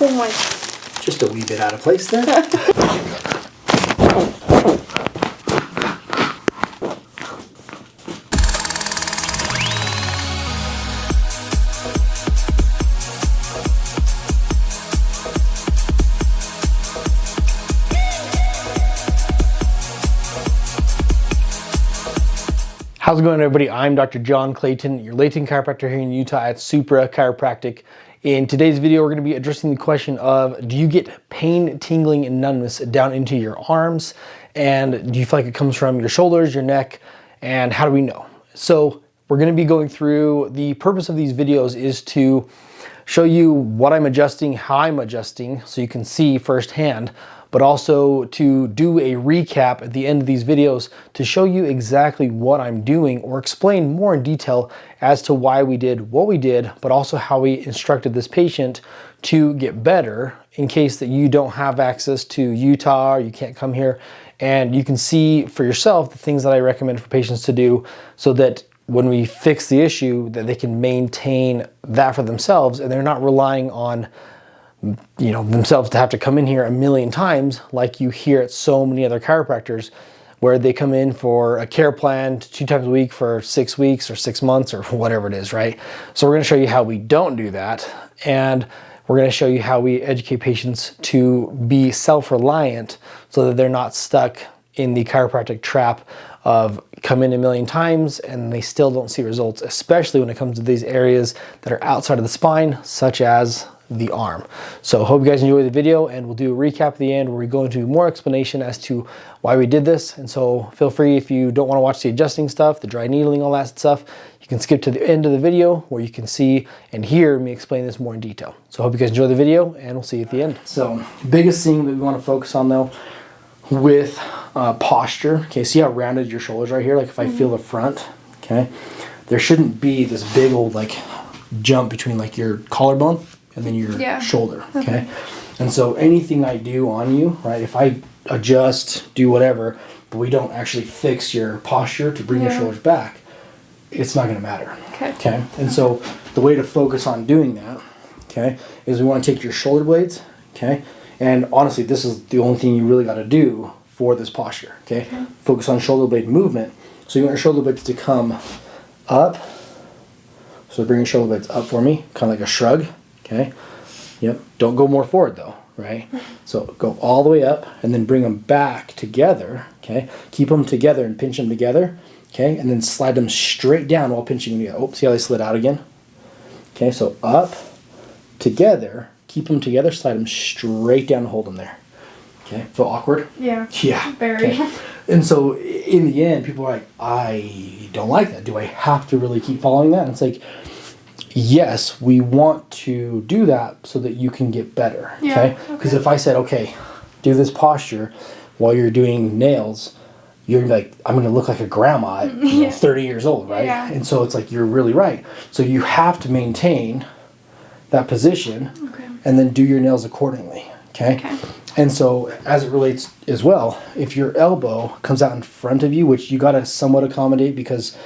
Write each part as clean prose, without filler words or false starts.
Oh my. Just a wee bit out of place there. How's it going, everybody? I'm Dr. Jon Clayton, your Layton chiropractor here in Utah at Supra Chiropractic. In today's video, we're going to be addressing the question of, do you get pain, tingling, and numbness down into your arms? And do you feel like it comes from your shoulders, your neck? And how do we know? So we're going to be going through, the purpose of these videos is to show you what I'm adjusting, how I'm adjusting, so you can see firsthand, but also to do a recap at the end of these videos to show you exactly what I'm doing or explain more in detail as to why we did what we did, but also how we instructed this patient to get better in case that you don't have access to Utah or you can't come here, and you can see for yourself the things that I recommend for patients to do so that when we fix the issue that they can maintain that for themselves and they're not relying on themselves to have to come in here a million times like you hear at so many other chiropractors where they come in for a care plan 2 times a week for 6 weeks or 6 months or whatever it is, right? So we're going to show you how we don't do that, and we're going to show you how we educate patients to be self-reliant so that they're not stuck in the chiropractic trap of come in a million times and they still don't see results, especially when it comes to these areas that are outside of the spine, such as the arm. So hope you guys enjoy the video, and we'll do a recap at the end where we go into more explanation as to why we did this. And so feel free, if you don't want to watch the adjusting stuff, the dry needling, all that stuff, you can skip to the end of the video where you can see and hear me explain this more in detail. So hope you guys enjoy the video, and we'll see you at the end. So biggest thing that we want to focus on though with posture, okay, see how rounded your shoulders right here? Like if I feel the front, okay, there shouldn't be this big old like jump between like your collarbone and then your shoulder, okay? And so anything I do on you, right, if I adjust, do whatever, but we don't actually fix your posture to bring your shoulders back, it's not gonna matter, okay? And so the way to focus on doing that, okay, is we wanna take your shoulder blades, okay? And honestly, this is the only thing you really gotta do for this posture, okay? Focus on shoulder blade movement. So you want your shoulder blades to come up. So bring your shoulder blades up for me, kind of like a shrug. Okay, yep, don't go more forward though, right? So go all the way up and then bring them back together, okay? Keep them together and pinch them together, okay? And then slide them straight down while pinching them together. Oh, see how they slid out again? Okay, so up, together, keep them together, slide them straight down and hold them there. Okay, feel awkward? Yeah. Yeah. Very. Okay. And so in the end, people are like, I don't like that. Do I have to really keep following that? And it's like, yes, we want to do that so that you can get better, okay? Because if I said, okay, do this posture while you're doing nails, you're like, I'm going to look like a grandma at 30 years old, right? Yeah. And so it's like, you're really right. So you have to maintain that position and then do your nails accordingly, okay? And so as it relates as well, if your elbow comes out in front of you, which you got to somewhat accommodate because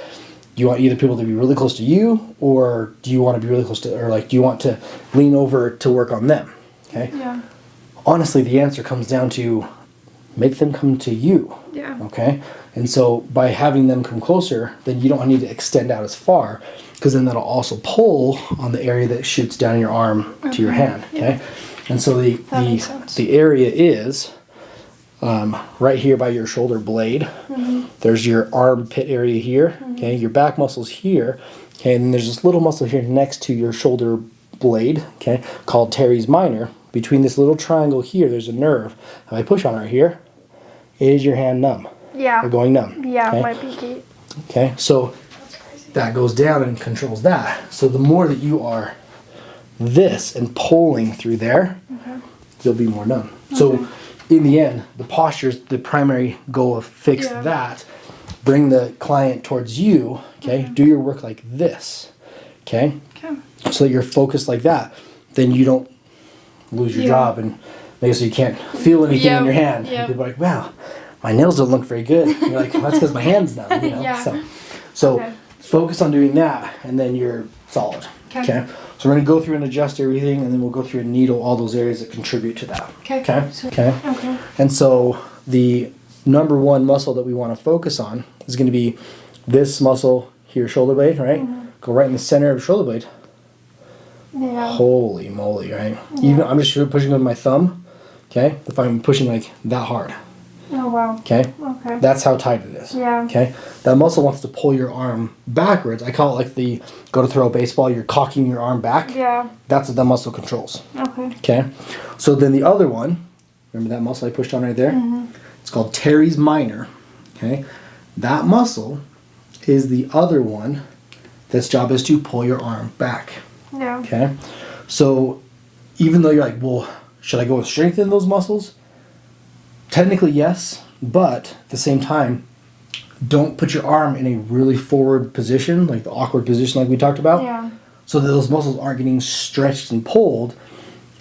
you want either people to be really close to you, or do you want to be really close to, or like, do you want to lean over to work on them? Okay. Yeah. Honestly, the answer comes down to make them come to you. Yeah. Okay. And so by having them come closer, then you don't need to extend out as far, because then that'll also pull on the area that shoots down your arm to your hand. Okay. And so the area is right here by your shoulder blade. There's your armpit area here, okay? Your back muscle's here, okay? And then there's this little muscle here next to your shoulder blade, okay, called teres minor. Between this little triangle here, there's a nerve. If I push on it right here, is your hand numb? Yeah. Or going numb? Yeah, okay? my pinky. Okay, so that goes down and controls that. So the more that you are this and pulling through there, you'll be more numb. So in the end, the posture is the primary goal of fix that. Bring the client towards you, okay? Do your work like this, okay? So that you're focused like that. Then you don't lose your job and maybe so you can't feel anything in your hand. People are like, wow, my nails don't look very good. And you're like, well, that's because my hand's numb, you know? So focus on doing that, and then you're solid, Okay. So we're going to go through and adjust everything, and then we'll go through and needle all those areas that contribute to that. Okay. Okay. And so the number one muscle that we want to focus on is going to be this muscle here, shoulder blade, right? Go right in the center of shoulder blade. Yeah. Holy moly, right? Yeah. Even I'm just pushing with my thumb, okay? If I'm pushing like that hard. Oh, wow. Okay? Okay. That's how tight it is. Yeah. Okay? That muscle wants to pull your arm backwards. I call it like the go to throw a baseball, you're cocking your arm back. Yeah. That's what that muscle controls. Okay. Okay? So then the other one, remember that muscle I pushed on right there? It's called teres minor. Okay? That muscle is the other one that's job is to pull your arm back. Yeah. Okay? So even though you're like, well, should I go with strengthen those muscles? Technically, yes, but at the same time, don't put your arm in a really forward position, like the awkward position like we talked about, Yeah. so that those muscles aren't getting stretched and pulled,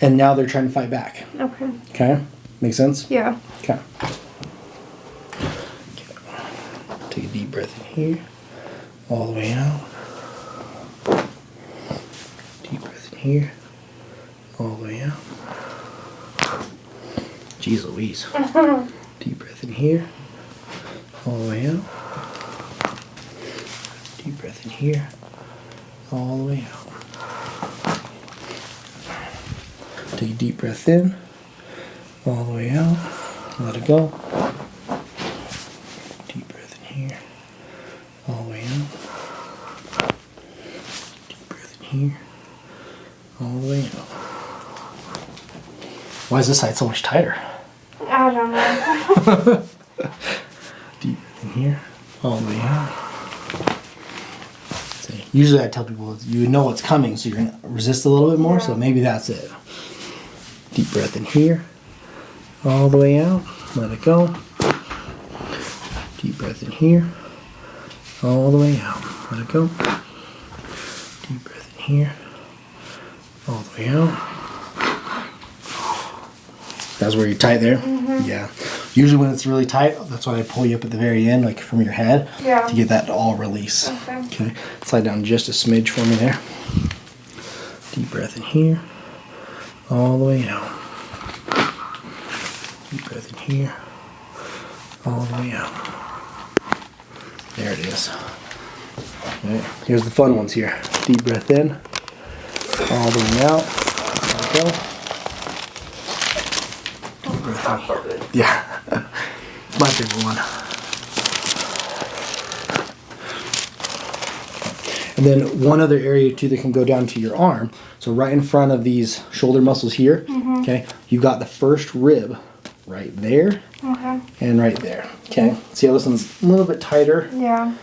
and now they're trying to fight back. Okay. Okay? Make sense? Yeah. Okay. Take a deep breath in here, all the way out. Deep breath in here, all the way out. Jeez Louise. Deep breath in here, all the way out. Deep breath in here, all the way out. Take a deep breath in, all the way out. Let it go. Deep breath in here, all the way out. Deep breath in here, all the way out. Why is this side so much tighter? I don't know. Deep breath in here, all the way out. See, usually I tell people you know what's coming, so you're going to resist a little bit more, so maybe that's it. Deep breath in here, all the way out. Let it go. Deep breath in here, all the way out. Let it go. Deep breath in here, all the way out. That's where you're tight there? Yeah. Usually when it's really tight, that's why I pull you up at the very end, like from your head, to get that to all release. Okay. Slide down just a smidge for me there. Deep breath in here, all the way out. Deep breath in here, all the way out. There it is. Okay. Here's the fun ones here. Deep breath in, all the way out. There we go. Yeah, my favorite one. And then one other area too that can go down to your arm. So right in front of these shoulder muscles here, okay, you got the first rib right there and right there. Okay, see how this one's a little bit tighter? Yeah.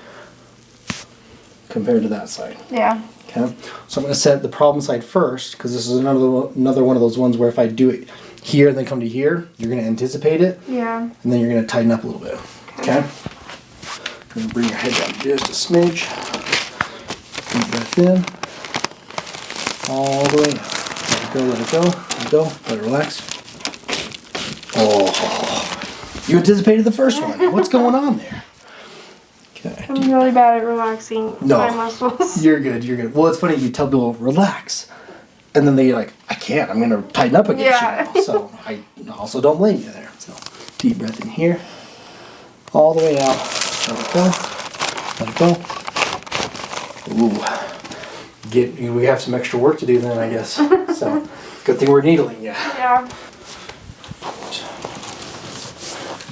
Compared to that side. Yeah. Okay, so I'm going to set the problem side first because this is another one of those ones where if I do it here and then come to here, you're going to anticipate it. Yeah. And then you're going to tighten up a little bit. Okay? You're going to bring your head down just a smidge. Deep breath in. All the way out. Let it go, let it go, let it go. Let it relax. Oh, you anticipated the first one. What's going on there? Okay. I'm really bad at relaxing my muscles. You're good, you're good. Well, it's funny, you tell people, relax. And then they're like, I can't, I'm going to tighten up against you now. So I also don't blame you there. So deep breath in here, all the way out. Let it go. Let it go. Ooh. We have some extra work to do then, I guess. So good thing we're needling you. Yeah.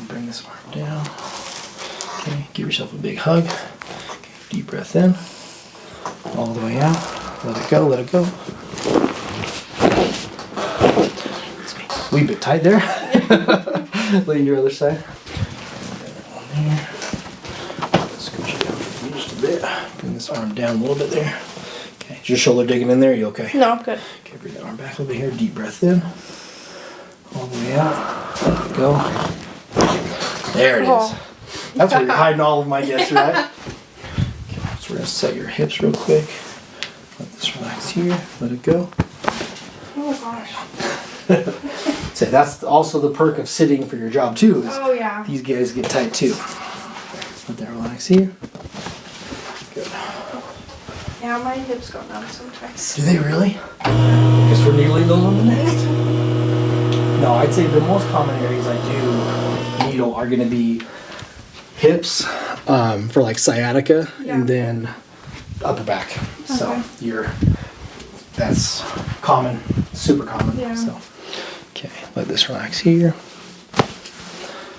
Bring this arm down. Okay, give yourself a big hug. Okay, deep breath in, all the way out. Let it go, let it go. It's a wee bit tight there. Lean your other side. One there. Scooch it down just a bit. Bring this arm down a little bit there. Okay, is your shoulder digging in there? Are you okay? No, I'm good. Okay, bring the arm back a little bit here. Deep breath in. All the way out. Let it go. There it is. That's where you're hiding all of my guess, right? Okay, so we're going to set your hips real quick. Let this relax here. Let it go. Oh gosh. So that's also the perk of sitting for your job too. Oh yeah. These guys get tight too. Let that relax here. Good. Yeah, my hips go numb sometimes. Do they really? I guess we're needling those on the next. No, I'd say the most common areas I do needle are going to be hips for like sciatica, and then upper back. So that's common, super common. Yeah. So okay, let this relax here.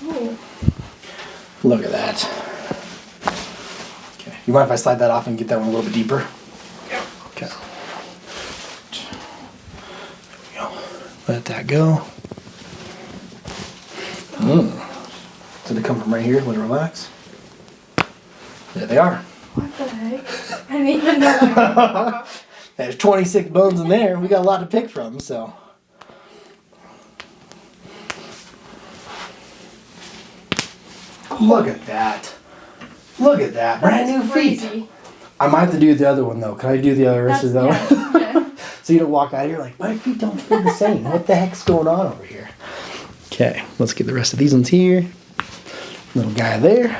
Ooh. Look at that. Okay, you mind if I slide that off and get that one a little bit deeper? Yeah. Okay. There we go. Let that go. So they come from right here. Let it relax. There they are. What the heck? I didn't even know that. There's 26 bones in there. We got a lot to pick from, so. Look at that. Look at that. Brand new feet. I might have to do the other one though. Can I do the other rest of those? Yeah. So you don't walk out here like, my feet don't feel the same. What the heck's going on over here? Okay, let's get the rest of these ones here. Little guy there.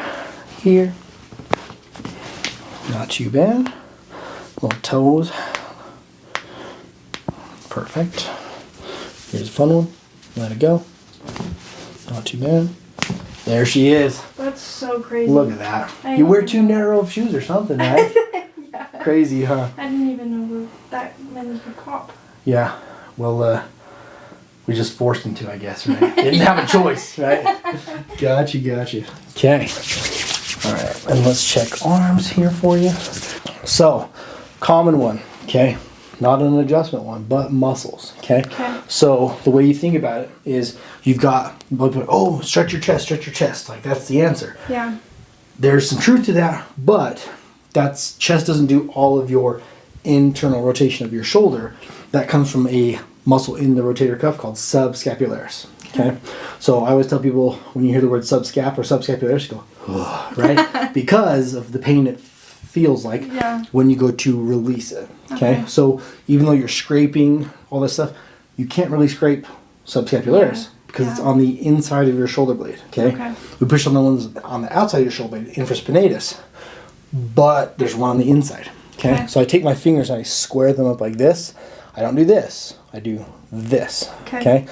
Here. Not too bad. Little toes. Perfect. Here's a fun one. Let it go. Not too bad. There she is. That's so crazy. Look at that. You wear too narrow of shoes or something, right? Yeah. Crazy, huh? I didn't even know that many could pop. Yeah. Well, we just forced him to, I guess, right? Didn't have a choice, right? Gotcha. Okay. All right. And let's check arms here for you. So, common one, okay? Not an adjustment one, but muscles, okay? So, the way you think about it is you've got, oh, stretch your chest. Like, that's the answer. Yeah. There's some truth to that, but chest doesn't do all of your internal rotation of your shoulder. That comes from a muscle in the rotator cuff called subscapularis. Okay, so I always tell people when you hear the word subscap or subscapularis, you go, ugh, right? Because of the pain it feels like when you go to release it. Okay, so even though you're scraping all this stuff, you can't really scrape subscapularis because it's on the inside of your shoulder blade. Okay, we push on the ones on the outside of your shoulder blade, infraspinatus, but there's one on the inside. Okay, so I take my fingers and I square them up like this. I don't do this. I do this. Okay.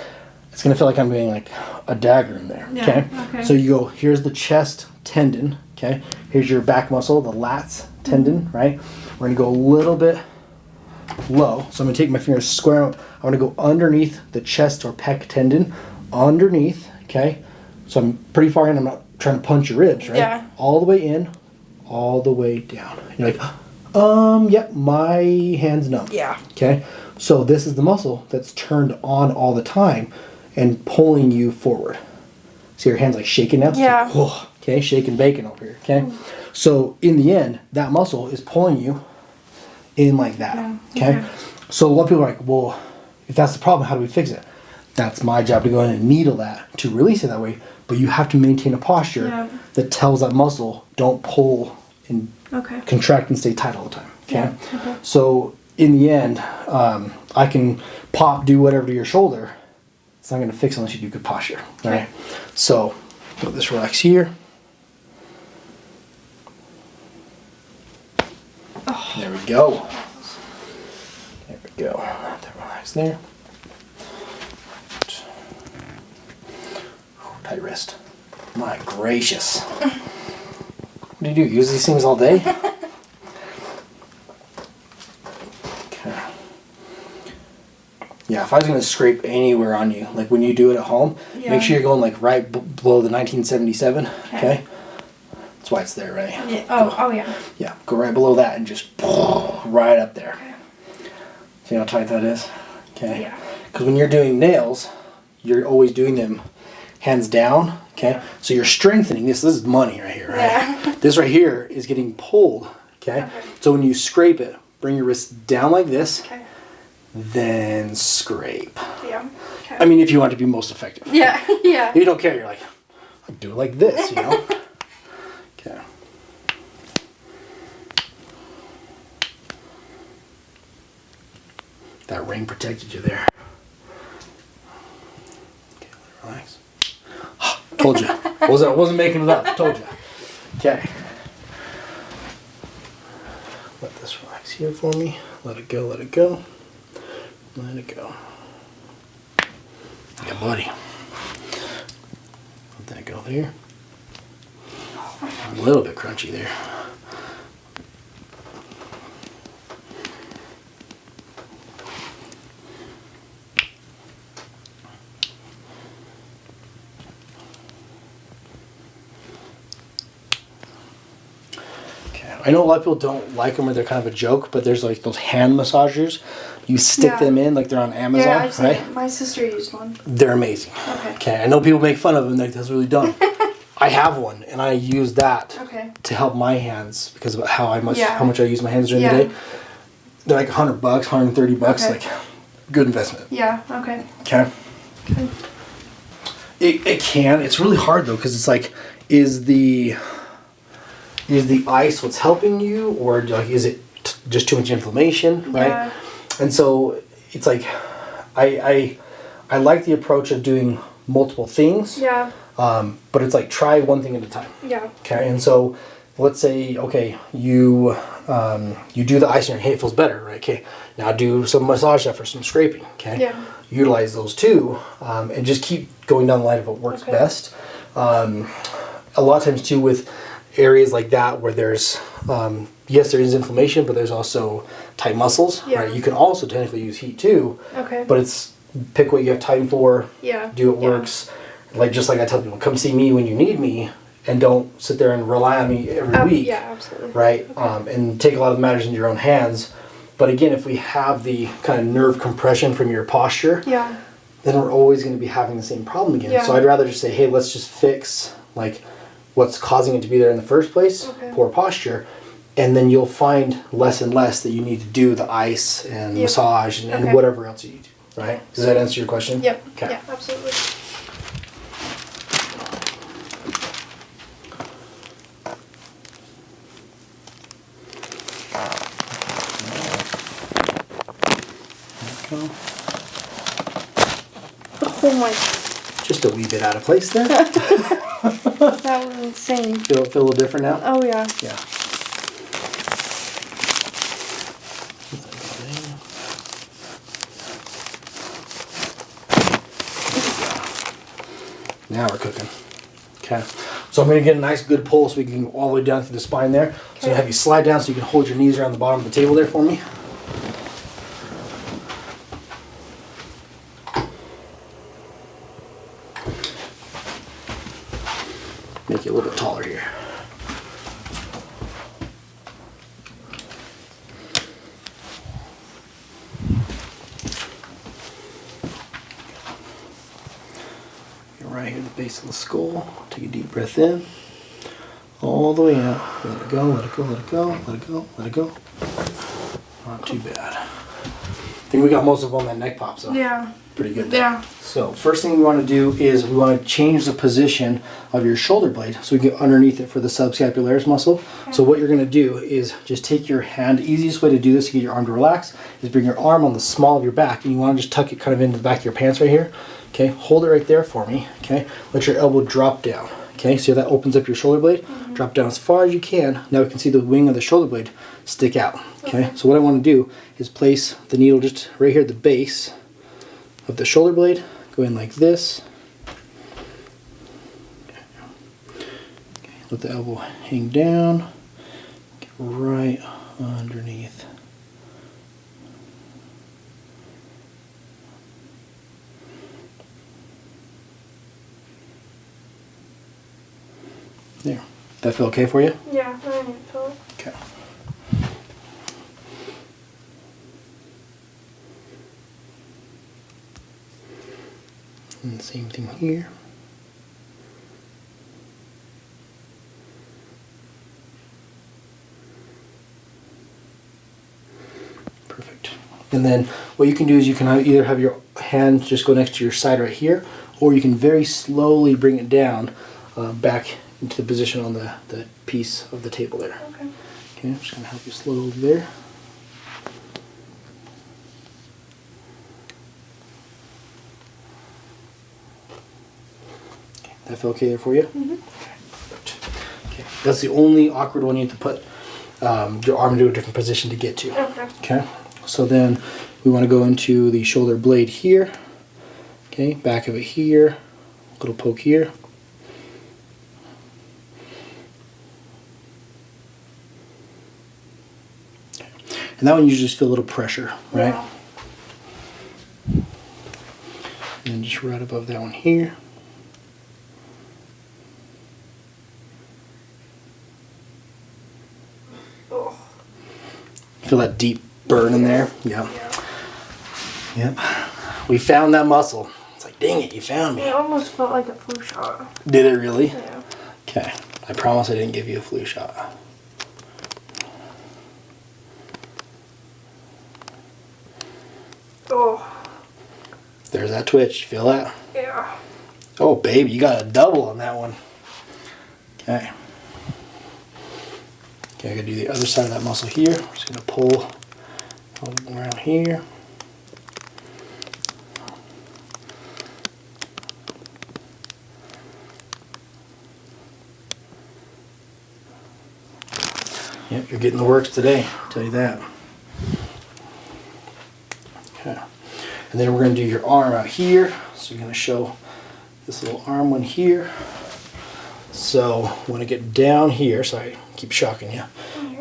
It's gonna feel like I'm doing like a dagger in there. Okay. So you go. Here's the chest tendon. Okay. Here's your back muscle, the lats tendon. Right. We're gonna go a little bit low. So I'm gonna take my fingers, square them up. I'm gonna go underneath the chest or pec tendon. Underneath. Okay. So I'm pretty far in. I'm not trying to punch your ribs. Right. Yeah. All the way in. All the way down. And you're like, yep, my hand's numb. Yeah. Okay. So this is the muscle that's turned on all the time and pulling you forward. See your hand's like shaking now? Yeah. Like, whoa, okay, shaking bacon over here, okay? So in the end, that muscle is pulling you in like that, okay? So a lot of people are like, well, if that's the problem, how do we fix it? That's my job to go in and needle that to release it that way, but you have to maintain a posture that tells that muscle, don't pull and contract and stay tight all the time, okay? So in the end, I can do whatever to your shoulder. It's not going to fix unless you do good posture. All right. So let this relax here. Oh. There we go. There we go. Let that relax there. Tight wrist. My gracious. What do you do? Use these things all day? Yeah, if I was going to scrape anywhere on you, like when you do it at home, make sure you're going like right below the 1977, okay? That's why it's there, right? Yeah. Oh, yeah. Yeah, go right below that and just right up there. See how tight that is? Okay. Yeah. Because when you're doing nails, you're always doing them hands down, okay? So you're strengthening this. This is money right here, right? Yeah. This right here is getting pulled, okay? So when you scrape it, bring your wrist down like this. Okay. Then scrape. Yeah. Okay. I mean, if you want to be most effective. Yeah. Yeah. If you don't care, you're like, I'll do it like this, you know? Okay. That ring protected you there. Okay, relax. Told you. Wasn't making it up. Told you. Okay. Let this relax here. here for me. Let it go, let it go. Let it go. Yeah, buddy. Let that go there. A little bit crunchy there. I know a lot of people don't like them or they're kind of a joke, but there's like those hand massagers. You stick them in like they're on Amazon, yeah, I've seen right? it. My sister used one. They're amazing. Okay. I know people make fun of them, like that's really dumb. I have one and I use that to help my hands because of how much I use my hands during the day. They're like $100, $130, like good investment. Yeah, okay. Okay. It's really hard though because it's like, is the ice what's helping you, or like is it just too much inflammation, right? Yeah. And so it's like I like the approach of doing multiple things. Yeah. But it's like try one thing at a time. Yeah. Okay. And so let's say you do the ice and your hand feels better, right? Okay. Now do some massage stuff or some scraping. Okay. Yeah. Utilize those two, and just keep going down the line of what works best. A lot of times too with areas like that where there's yes, there is inflammation, but there's also tight muscles, right? You can also technically use heat too, but it's pick what you have time for, do what works. Like just like I tell people, come see me when you need me, and don't sit there and rely on me every week, right? And take a lot of the matters into your own hands. But again, if we have the kind of nerve compression from your posture, then we're always going to be having the same problem again. So I'd rather just say, hey, let's just fix like what's causing it to be there in the first place, poor posture, and then you'll find less and less that you need to do the ice and massage and whatever else you need, right? Does that answer your question? Yep. Okay. Yeah, absolutely. Oh my. Just a wee bit out of place there. That was insane. Feel a little different now? Oh yeah. Yeah. Now we're cooking. Okay. So I'm going to get a nice good pull so we can go all the way down through the spine there. So I'm going to have you slide down so you can hold your knees around the bottom of the table there for me. Make you a little bit taller here. You're right here at the base of the skull. Take a deep breath in. All the way out. Let it go, let it go, let it go, let it go, let it go. Not too bad. I think we got most of them on that neck pop, so pretty good there. Yeah. So first thing we want to do is we want to change the position of your shoulder blade so we get underneath it for the subscapularis muscle. Okay. So what you're going to do is just take your hand. The easiest way to do this to get your arm to relax is bring your arm on the small of your back, and you want to just tuck it kind of into the back of your pants right here. Okay, hold it right there for me. Okay, let your elbow drop down. Okay, so that opens up your shoulder blade. Drop down as far as you can. Now we can see the wing of the shoulder blade stick out. Okay, so what I want to do is place the needle just right here at the base of the shoulder blade. Go in like this. Okay, let the elbow hang down. Get right underneath. There. That feel okay for you? Yeah, I didn't feel it. Okay. And the same thing here. Perfect. And then what you can do is you can either have your hand just go next to your side right here, or you can very slowly bring it down back into the position on the piece of the table there. Okay. Okay, I'm just going to help you slowly there. Okay, that feel okay there for you? Mm-hmm. Okay, perfect. Okay, that's the only awkward one you have to put your arm into a different position to get to. Okay. Okay. So then we want to go into the shoulder blade here. Okay, back of it here, little poke here. Okay. And that one you just feel a little pressure, right? Yeah. And then just right above that one here. Oh. Feel that deep burn in there? Yeah. Yep. We found that muscle. It's like, dang it, you found me. It almost felt like a flu shot. Did it really? Yeah. Okay. I promise I didn't give you a flu shot. Oh. There's that twitch. You feel that? Yeah. Oh, baby, you got a double on that one. Okay. Okay, I gotta do the other side of that muscle here. I'm just gonna pull around here. Yep, you're getting the works today, I'll tell you that. Okay. And then we're going to do your arm out here. So you're going to show this little arm one here. So when I get down here, sorry, I keep shocking you.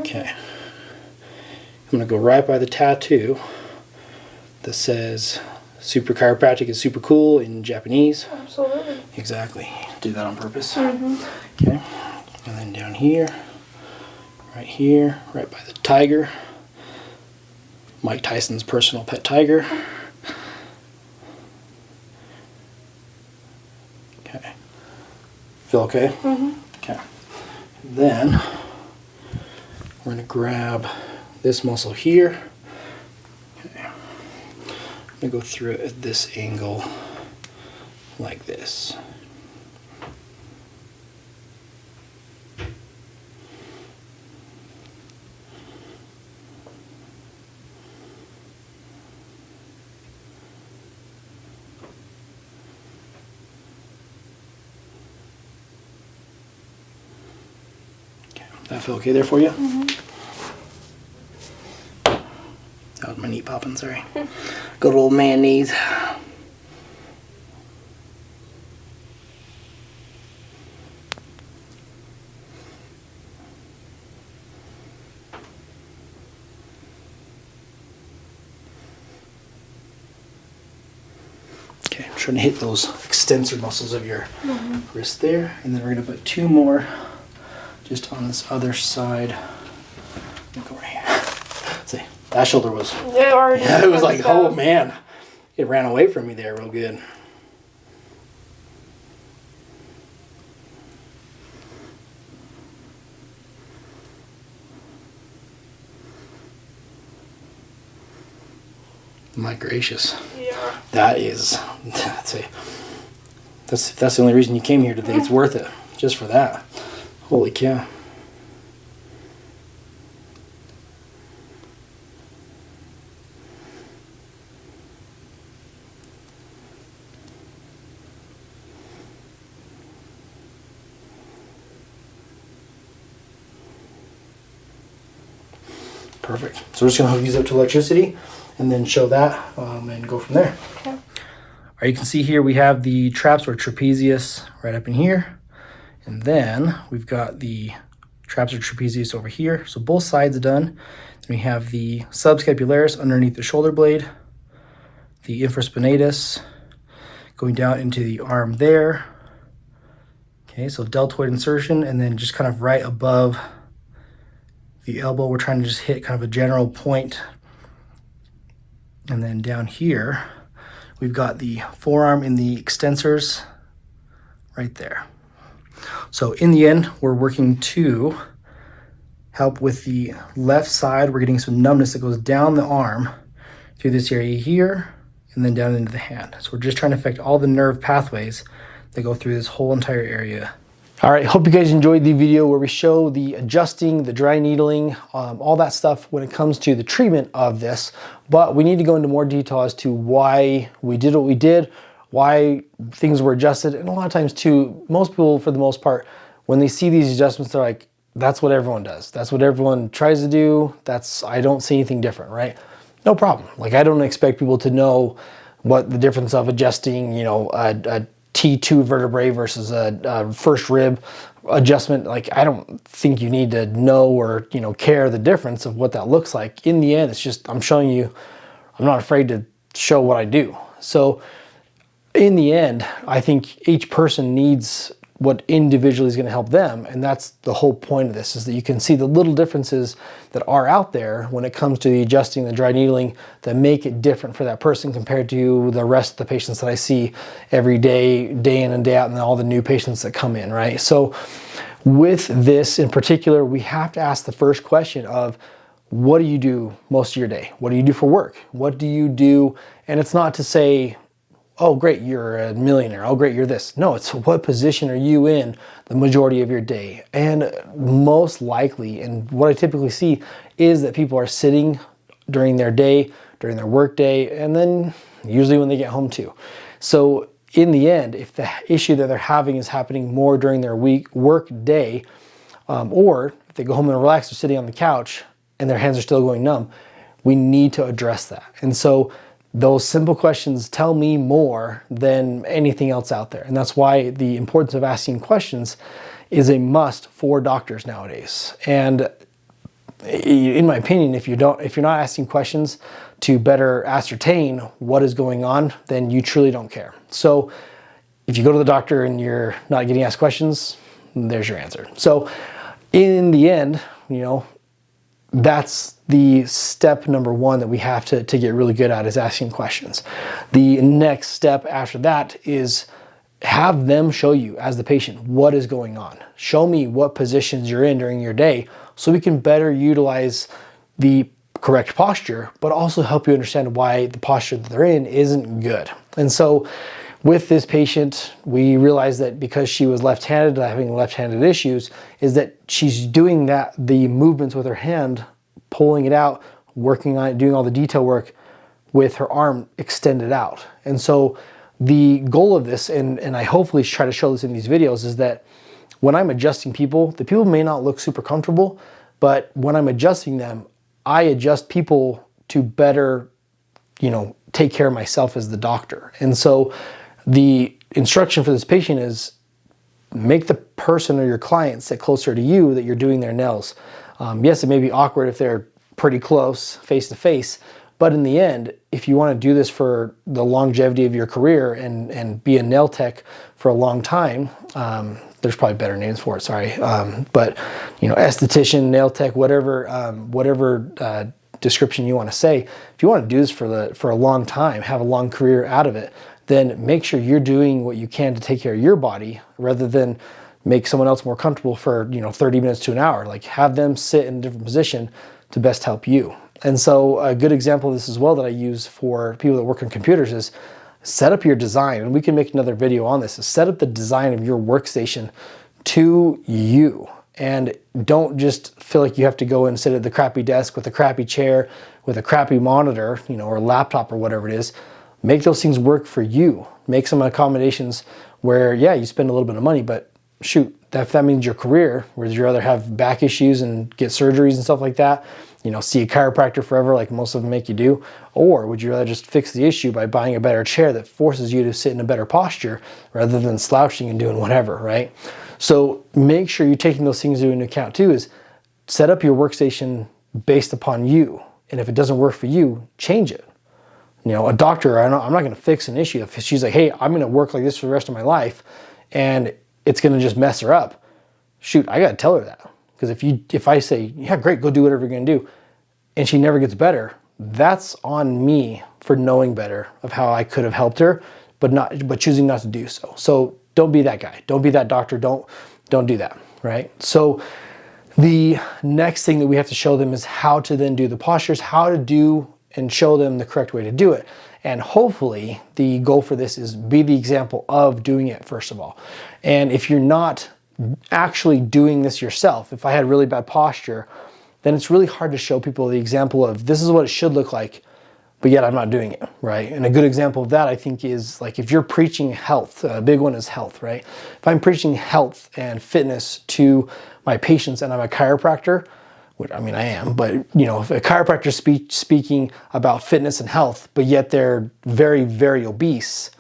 Okay. I'm going to go right by the tattoo that says Supra Chiropractic is super cool in Japanese. Absolutely. Exactly. Did that on purpose. Mm-hmm. Okay. And then down here. Right here, right by the tiger. Mike Tyson's personal pet tiger. Okay. Feel okay? Mm-hmm. Okay. Then we're going to grab this muscle here. Okay. I'm going to go through it at this angle like this. That feel okay there for you? Mm-hmm. That was my knee popping, sorry. Good old man knees. Okay, I'm trying to hit those extensor muscles of your wrist there. And then we're going to put two more just on this other side. Go right here. See, that shoulder was, yeah, it was like, oh man, it ran away from me there real good. My gracious. Yeah. That is, that's the only reason you came here today. It's worth it, just for that. Holy cow. Perfect. So we're just going to hook these up to electricity and then show that and go from there. Okay. All right, you can see here we have the traps or trapezius right up in here. And then we've got the traps or trapezius over here. So both sides are done. Then we have the subscapularis underneath the shoulder blade, the infraspinatus going down into the arm there. Okay, so deltoid insertion, and then just kind of right above the elbow, we're trying to just hit kind of a general point. And then down here, we've got the forearm in the extensors right there. So in the end, we're working to help with the left side. We're getting some numbness that goes down the arm through this area here and then down into the hand. So we're just trying to affect all the nerve pathways that go through this whole entire area. All right, hope you guys enjoyed the video where we show the adjusting, the dry needling, all that stuff when it comes to the treatment of this. But we need to go into more detail as to why we did what we did, why things were adjusted. And a lot of times too, most people, for the most part, when they see these adjustments, they're like, that's what everyone does. That's what everyone tries to do. I don't see anything different, right? No problem. Like, I don't expect people to know what the difference of adjusting, you know, a T2 vertebrae versus a first rib adjustment. Like, I don't think you need to know or, you know, care the difference of what that looks like. In the end, it's just, I'm showing you, I'm not afraid to show what I do. So in the end, I think each person needs what individually is going to help them. And that's the whole point of this, is that you can see the little differences that are out there when it comes to the adjusting, the dry needling, that make it different for that person compared to the rest of the patients that I see every day, day in and day out, and all the new patients that come in, right? So with this in particular, we have to ask the first question of, what do you do most of your day? What do you do for work? What do you do? And it's not to say, oh, great, you're a millionaire. Oh, great, you're this. No, it's what position are you in the majority of your day? And most likely, and what I typically see, is that people are sitting during their day, during their work day, and then usually when they get home too. So in the end, if the issue that they're having is happening more during their work day, or if they go home and relax, they're sitting on the couch and their hands are still going numb, we need to address that. And so those simple questions tell me more than anything else out there. And that's why the importance of asking questions is a must for doctors nowadays. And in my opinion, if you're not asking questions to better ascertain what is going on, then you truly don't care. So if you go to the doctor and you're not getting asked questions, there's your answer. So in the end, you know, that's the step number one that we have to get really good at, is asking questions. The next step after that is have them show you, as the patient, what is going on. Show me what positions you're in during your day so we can better utilize the correct posture, but also help you understand why the posture that they're in isn't good. And so with this patient, we realized that because she was left-handed, having left-handed issues, is that she's doing the movements with her hand, pulling it out, working on it, doing all the detail work with her arm extended out. And so the goal of this, and I hopefully try to show this in these videos, is that when I'm adjusting people, the people may not look super comfortable, but when I'm adjusting them, I adjust people to better, you know, take care of myself as the doctor. And so the instruction for this patient is, make the person or your client sit closer to you that you're doing their nails. Yes, it may be awkward if they're pretty close, face to face, but in the end, if you want to do this for the longevity of your career and be a nail tech for a long time, there's probably better names for it, sorry. But you know, esthetician, nail tech, whatever description you want to say, if you want to do this for a long time, have a long career out of it, then make sure you're doing what you can to take care of your body rather than make someone else more comfortable for, you know, 30 minutes to an hour. Like, have them sit in a different position to best help you. And so a good example of this as well that I use for people that work on computers is set up your design, and we can make another video on this, is set up the design of your workstation to you. And don't just feel like you have to go and sit at the crappy desk with a crappy chair, with a crappy monitor, you know, or laptop or whatever it is. Make those things work for you. Make some accommodations where, yeah, you spend a little bit of money, but shoot, if that means your career, would you rather have back issues and get surgeries and stuff like that, you know, see a chiropractor forever like most of them make you do? Or would you rather just fix the issue by buying a better chair that forces you to sit in a better posture rather than slouching and doing whatever, right? So make sure you're taking those things into account too, is set up your workstation based upon you. And if it doesn't work for you, change it. You know, a doctor, I'm not going to fix an issue. If she's like, hey, I'm going to work like this for the rest of my life, and it's going to just mess her up, shoot, I got to tell her that. Because if I say, yeah, great, go do whatever you're going to do, and she never gets better, that's on me for knowing better of how I could have helped her, but choosing not to do so. So don't be that guy. Don't be that doctor. Don't do that, right? So the next thing that we have to show them is how to then do the postures, how to do and show them the correct way to do it. And hopefully the goal for this is be the example of doing it first of all. And if you're not actually doing this yourself, if I had really bad posture, then it's really hard to show people the example of this is what it should look like, but yet I'm not doing it, right? And a good example of that, I think, is like if you're preaching health, a big one is health, right? If I'm preaching health and fitness to my patients and I'm a chiropractor, which I mean I am, but you know, if a chiropractor speaking about fitness and health, but yet they're very, very obese,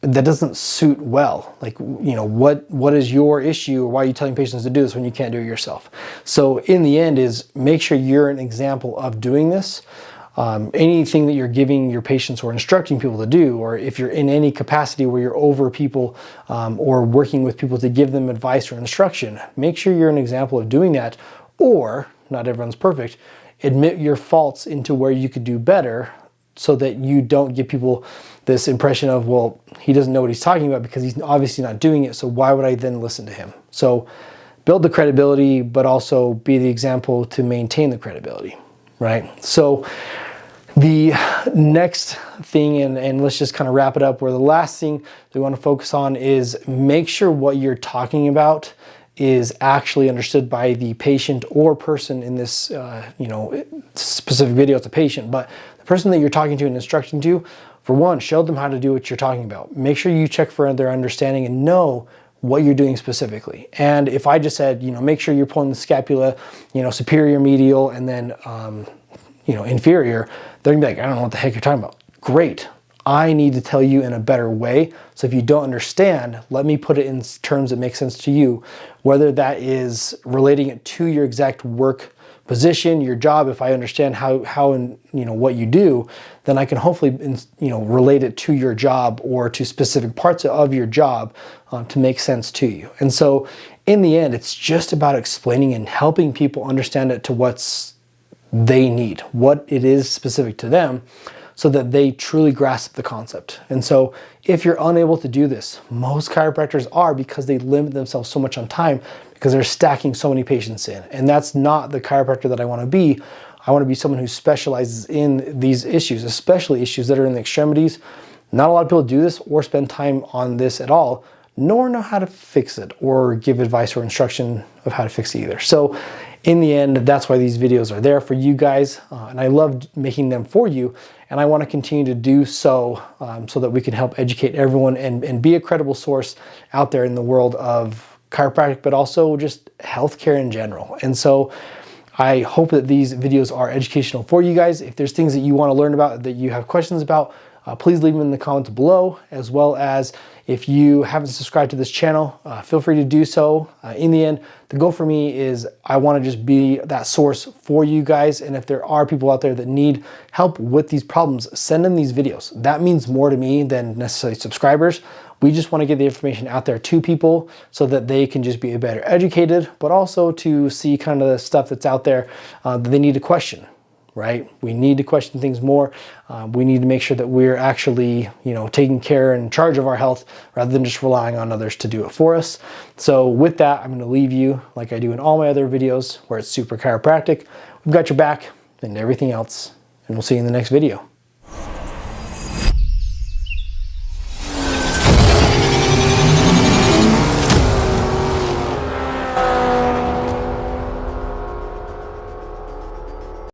that doesn't suit well. Like, you know, what is your issue, or why are you telling patients to do this when you can't do it yourself? So in the end is make sure you're an example of doing this. Anything that you're giving your patients or instructing people to do, or if you're in any capacity where you're over people or working with people to give them advice or instruction, make sure you're an example of doing that. Or, not everyone's perfect, admit your faults into where you could do better, so that you don't give people this impression of, well, he doesn't know what he's talking about because he's obviously not doing it, so why would I then listen to him? So build the credibility, but also be the example to maintain the credibility, right? So the next thing, and let's just kind of wrap it up, where the last thing that we want to focus on is make sure what you're talking about is actually understood by the patient or person in this, you know, specific video. It's a patient, but the person that you're talking to and instructing to, for one, show them how to do what you're talking about. Make sure you check for their understanding and know what you're doing specifically. And if I just said, you know, make sure you're pulling the scapula, you know, superior medial and then, you know, inferior, they're gonna be like, I don't know what the heck you're talking about. Great. I need to tell you in a better way. So if you don't understand, let me put it in terms that make sense to you, whether that is relating it to your exact work position, your job. If I understand how and you know what you do, then I can hopefully, you know, relate it to your job or to specific parts of your job to make sense to you. And so in the end, it's just about explaining and helping people understand it to what's they need, what it is specific to them, so that they truly grasp the concept. And so if you're unable to do this, most chiropractors are, because they limit themselves so much on time because they're stacking so many patients in. And that's not the chiropractor that I want to be. I want to be someone who specializes in these issues, especially issues that are in the extremities. Not a lot of people do this or spend time on this at all, nor know how to fix it or give advice or instruction of how to fix it either. So in the end, that's why these videos are there for you guys. And I loved making them for you. And I want to continue to do so so that we can help educate everyone and be a credible source out there in the world of chiropractic, but also just healthcare in general. And so I hope that these videos are educational for you guys. If there's things that you want to learn about, that you have questions about, please leave them in the comments below, as well as if you haven't subscribed to this channel, feel free to do so. In the end, the goal for me is I want to just be that source for you guys. And if there are people out there that need help with these problems, send them these videos. That means more to me than necessarily subscribers. We just want to get the information out there to people so that they can just be better educated, but also to see kind of the stuff that's out there that they need to question. Right? We need to question things more. We need to make sure that we're actually, you know, taking care and in charge of our health rather than just relying on others to do it for us. So with that, I'm going to leave you like I do in all my other videos where it's Supra Chiropractic. We've got your back and everything else, and we'll see you in the next video.